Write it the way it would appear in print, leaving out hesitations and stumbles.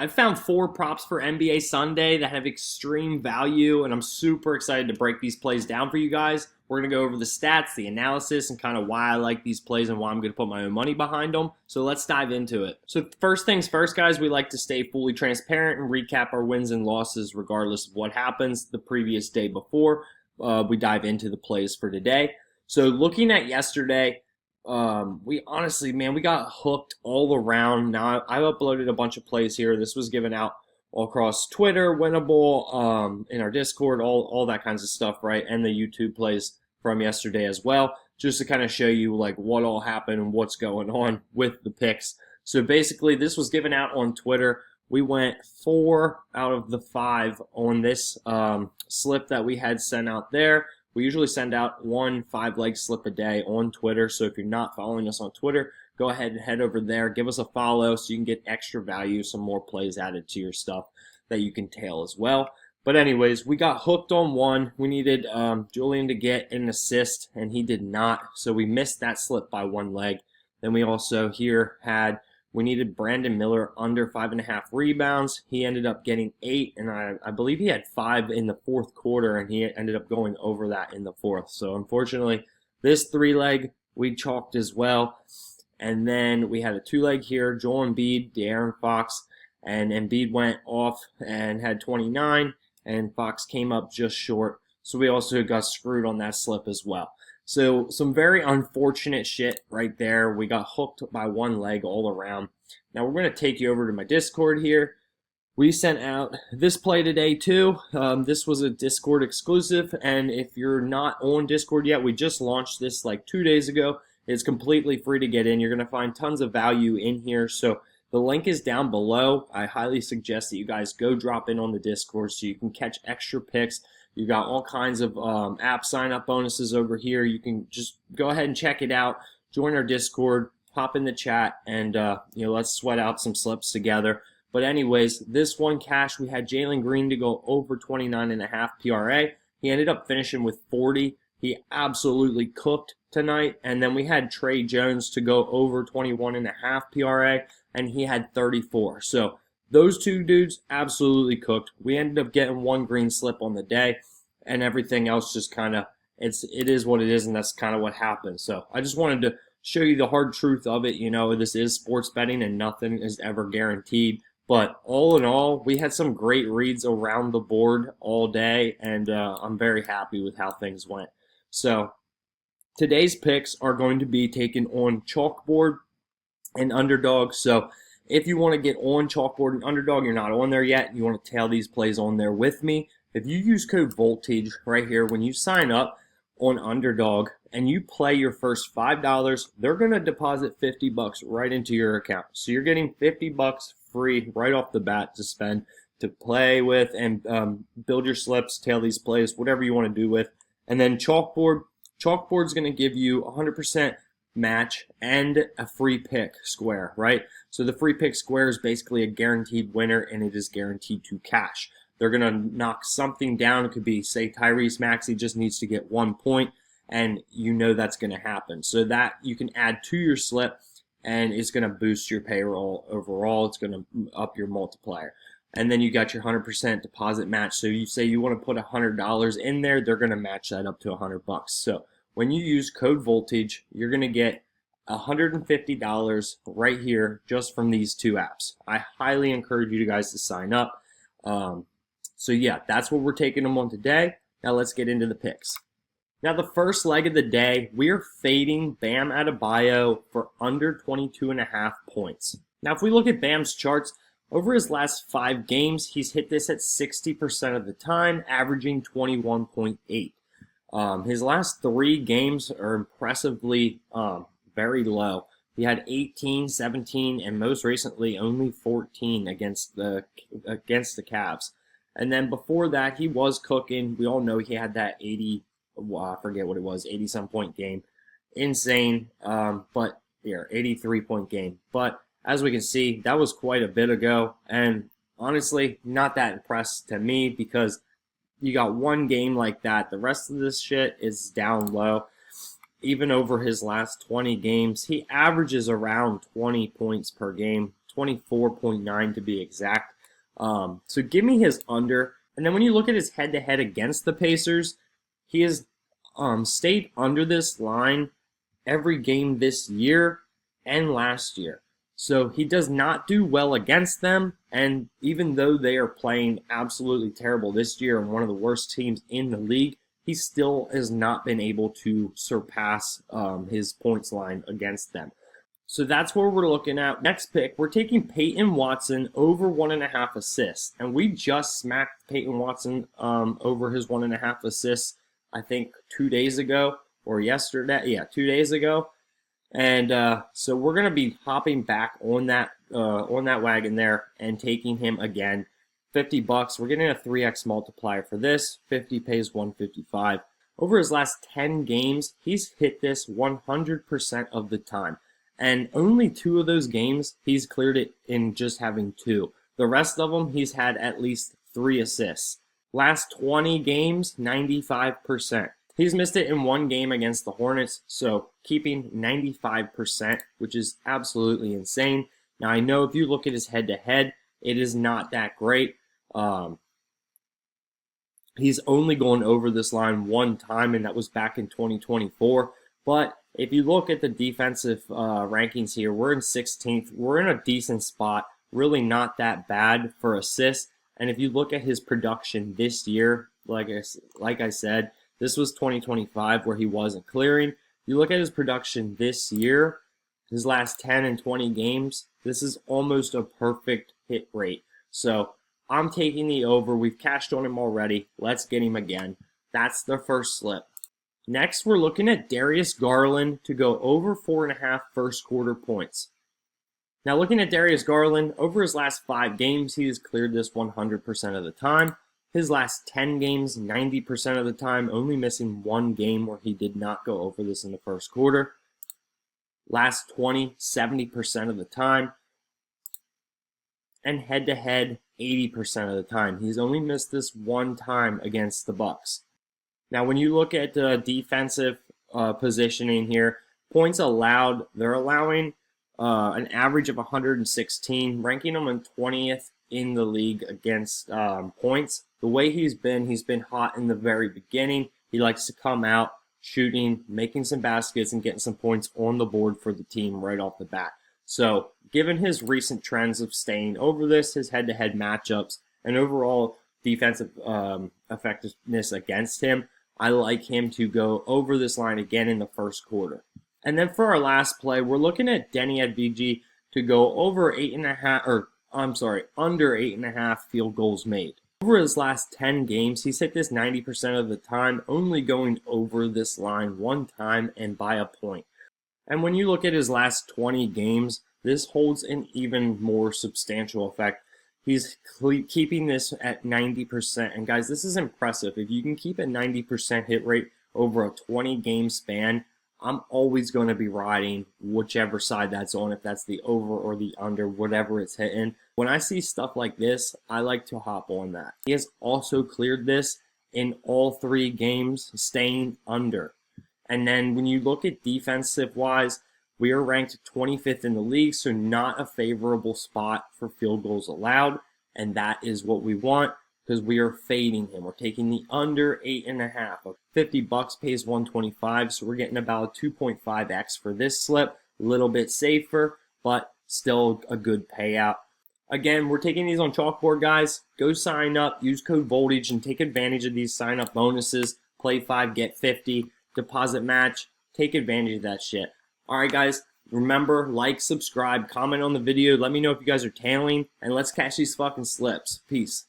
I've found 4 props for NBA Sunday that have extreme value, and I'm super excited to break these plays down for you guys. We're going to go over the stats, the analysis, and kind of why I like these plays and why I'm going to put my own money behind them. So let's dive into it. So first things first, guys, we like to stay fully transparent and recap our wins and losses regardless of what happens the previous day before we dive into the plays for today. So looking at yesterday, we honestly, man, we got hooked all around. Now, I uploaded a bunch of plays here. This was given out all across Twitter, Winnable, in our Discord, all that kinds of stuff, right? And the YouTube plays from yesterday as well, just to kind of show you like what all happened and what's going on with the picks. So basically, this was given out on Twitter. We went 4 out of the 5 on this slip that we had sent out there. We usually send out 1 5-leg slip a day on Twitter. So if you're not following us on Twitter, go ahead and head over there. Give us a follow so you can get extra value, some more plays added to your stuff that you can tail as well. But anyways, we got hooked on 1. We needed Julian to get an assist, and he did not. So we missed that slip by 1 leg. Then we also here we needed Brandon Miller under 5.5 rebounds. He ended up getting 8, and I believe he had 5 in the 4th quarter, and he ended up going over that in the 4th. So unfortunately, this 3-leg we chalked as well. And then we had a 2-leg here, Joel Embiid, De'Aaron Fox, and Embiid went off and had 29, and Fox came up just short. So we also got screwed on that slip as well. So some very unfortunate shit right there. We got hooked by 1 leg all around. Now we're going to take you over to my Discord here. We sent out this play today too. This was a Discord exclusive, and if you're not on Discord yet, we just launched this like 2 days ago. It's completely free to get in. You're going to find tons of value in here. So the link is down below. I highly suggest that you guys go drop in on the Discord so you can catch extra picks. You got all kinds of app sign-up bonuses over here. You can just go ahead and check it out. Join our Discord, hop in the chat, and let's sweat out some slips together. But anyways, this one cash, we had Jalen Green to go over 29.5 PRA. He ended up finishing with 40. He absolutely cooked tonight. And then we had Trey Jones to go over 21.5 PRA, and he had 34. So those 2 dudes absolutely cooked. We ended up getting 1 green slip on the day, and everything else just kind of, it is what it is, and that's kind of what happened. So I just wanted to show you the hard truth of it. This is sports betting, and nothing is ever guaranteed. But all in all, we had some great reads around the board all day, and I'm very happy with how things went. So today's picks are going to be taken on CHALKBOARD and Underdog. So if you want to get on CHALKBOARD and Underdog, you're not on there yet, and you want to tail these plays on there with me, if you use code Voltage right here, when you sign up on Underdog and you play your first $5, they're going to deposit $50 right into your account. So you're getting $50 free right off the bat to spend, to play with, and build your slips, tail these plays, whatever you want to do with. And then CHALKBOARD's going to give you 100% match and a free pick square, right? So the free pick square is basically a guaranteed winner, and it is guaranteed to cash. They're going to knock something down. It could be, say, Tyrese Maxey just needs to get 1 point, and that's going to happen. So that you can add to your slip, and it's going to boost your payroll overall. It's going to up your multiplier. And then you got your 100% deposit match. So you say you want to put $100 in there, they're going to match that up to $100. So when you use code Voltage, you're going to get $150 right here just from these 2 apps. I highly encourage you guys to sign up. So yeah, that's what we're taking them on today. Now let's get into the picks. Now the first leg of the day, we are fading Bam Adebayo for under 22.5 points. Now if we look at Bam's charts, over his last 5 games, he's hit this at 60% of the time, averaging 21.8. His last 3 games are impressively very low. He had 18, 17, and most recently only 14 against the Cavs. And then before that, he was cooking. We all know he had that 80, I forget what it was, 80-some point game. Insane, but here, 83-point game. But as we can see, that was quite a bit ago. And honestly, not that impressed to me, because you got 1 game like that. The rest of this shit is down low. Even over his last 20 games, he averages around 20 points per game, 24.9 to be exact. So give me his under. And then when you look at his head-to-head against the Pacers, he has stayed under this line every game this year and last year. So he does not do well against them, and even though they are playing absolutely terrible this year and one of the worst teams in the league, he still has not been able to surpass his points line against them. So that's where we're looking at. Next pick, we're taking Peyton Watson over 1.5 assists. And we just smacked Peyton Watson over his 1.5 assists, I think 2 days ago or yesterday. Yeah, 2 days ago. And so we're going to be hopping back on that wagon there and taking him again. $50. We're getting a 3x multiplier for this. 50 pays 155. Over his last 10 games, he's hit this 100% of the time. And only 2 of those games, he's cleared it in just having 2. The rest of them, he's had at least 3 assists. Last 20 games, 95%. He's missed it in 1 game against the Hornets, so keeping 95%, which is absolutely insane. Now, I know if you look at his head-to-head, it is not that great. He's only gone over this line 1 time, and that was back in 2024. But if you look at the defensive rankings here, we're in 16th. We're in a decent spot, really not that bad for assists. And if you look at his production this year, like I said, this was 2025 where he wasn't clearing. You look at his production this year, his last 10 and 20 games, this is almost a perfect hit rate. So I'm taking the over. We've cashed on him already. Let's get him again. That's the first slip. Next, we're looking at Darius Garland to go over 4.5 first quarter points. Now, looking at Darius Garland, over his last 5 games, he has cleared this 100% of the time. His last 10 games, 90% of the time, only missing 1 game where he did not go over this in the first quarter. Last 20, 70% of the time. And head-to-head, 80% of the time. He's only missed this 1 time against the Bucks. Now, when you look at the defensive positioning here, points allowed, they're allowing an average of 116, ranking him in 20th in the league against points. The way he's been hot in the very beginning. He likes to come out shooting, making some baskets, and getting some points on the board for the team right off the bat. So, given his recent trends of staying over this, his head-to-head matchups, and overall defensive effectiveness against him, I like him to go over this line again in the first quarter. And then for our last play, we're looking at Denny Adviji to go over under 8.5 field goals made. Over his last 10 games, he's hit this 90% of the time, only going over this line 1 time and by a point. And when you look at his last 20 games, this holds an even more substantial effect. He's keeping this at 90%. And guys, this is impressive. If you can keep a 90% hit rate over a 20-game span, I'm always going to be riding whichever side that's on, if that's the over or the under, whatever it's hitting. When I see stuff like this, I like to hop on that. He has also cleared this in all 3 games, staying under. And then when you look at defensive-wise, we are ranked 25th in the league, so not a favorable spot for field goals allowed. And that is what we want because we are fading him. We're taking the under 8.5. $50 pays 125, so we're getting about a 2.5x for this slip. A little bit safer, but still a good payout. Again, we're taking these on CHALKBOARD, guys. Go sign up, use code Voltage, and take advantage of these sign-up bonuses. Play 5, get 50, deposit match. Take advantage of that shit. All right, guys, remember, like, subscribe, comment on the video. Let me know if you guys are tailing, and let's catch these fucking slips. Peace.